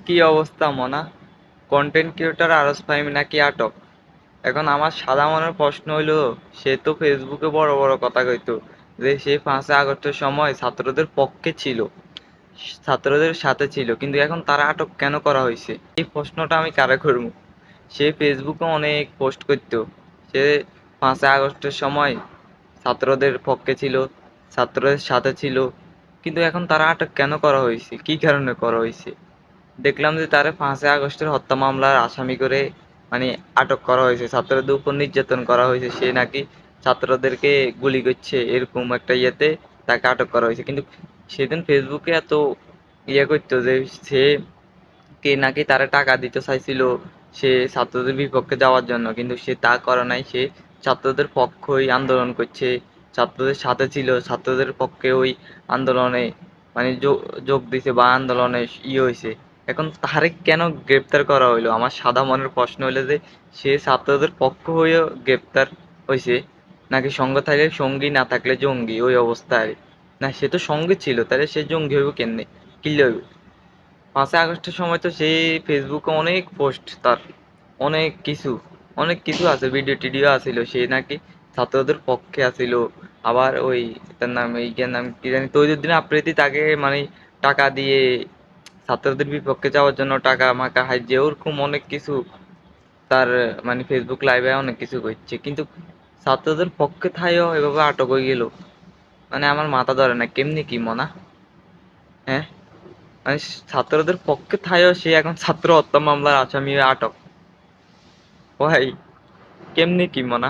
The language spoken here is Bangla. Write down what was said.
কি অবস্থা মনা? কন্টেন্ট ক্রিয়েটর আরজ ফাহিম নাকি আটক? এখন আমার সাদা মনের প্রশ্ন হইলো, সে তো ফেসবুকে বড় বড় কথা কইতো যে সে 5ই আগস্টের সময় ছাত্রদের পক্ষে ছিল, ছাত্রদের সাথে ছিল, কিন্তু এখন তারা আটক কেন করা হয়েছে? এই প্রশ্নটা আমি কারে করবো? সে ফেসবুকে অনেক পোস্ট করতো, সে 5ই আগস্টের সময় ছাত্রদের পক্ষে ছিল, ছাত্রদের সাথে ছিল, কিন্তু এখন তারা আটক কেন করা হয়েছে, কি কারণে করা হয়েছে? দেখলাম যে তারে 5ই আগস্টের হত্যা মামলার আসামি করে মানে আটক করা হয়েছে, ছাত্রদের উপর নির্যাতন করা হয়েছে, সে নাকি ছাত্রদেরকে গুলি করছে এরকম একটা ইয়েতে তাকে আটক করা হয়েছে। কিন্তু সেদিন ফেসবুকে এত ইয়ে করতো যে সে কে নাকি তারা টাকা দিতে চাইছিল সে ছাত্রদের বিপক্ষে যাওয়ার জন্য, কিন্তু সে তা করে নাই, সে ছাত্রদের পক্ষই আন্দোলন করছে, ছাত্রদের সাথে ছিল, ছাত্রদের পক্ষে ওই আন্দোলনে মানে যোগ দিছে বা আন্দোলনে হয়েছে। এখন তারে কেন গ্রেপ্তার করা হইলো? আমার সাদা মনের প্রশ্ন হইলো যে সে ছাত্রদের পক্ষ হয়েও গ্রেপ্তার হয়েছে, নাকি সঙ্গ থাকলে সঙ্গী, না থাকলে জঙ্গি ওই অবস্থায়? না, সে তো সঙ্গে ছিল, তাহলে সে জঙ্গি হইব কেমনে, কি হইব? 5ই আগস্টের সময় তো সেই ফেসবুকে অনেক পোস্ট তার, অনেক কিছু, অনেক কিছু আছে, ভিডিও টিডিও আছিল, সে নাকি ছাত্রদের পক্ষে আছিল। আবার ওই তার নাম এই নাম কি জানি, তৈজুদ্দিন আফ্রিদি তাকে মানে টাকা দিয়ে ছাত্রদের বিপক্ষে যাওয়ার জন্য টাকা মাকা হাইজে ওরকম অনেক কিছু তার মানে ফেসবুক লাইভে অনেক কিছু করছে, কিন্তু ছাত্রদের পক্ষে থাইও এভাবে আটক হয়ে গেল। মানে আমার মাথা ধরে না, কেমনি কি মনা? হ্যাঁ, মানে ছাত্রদের পক্ষে থাইও সে এখন ছাত্র হত্যা মামলার আসামি হয়ে আটক। ভাই, কেমনি কি মনা?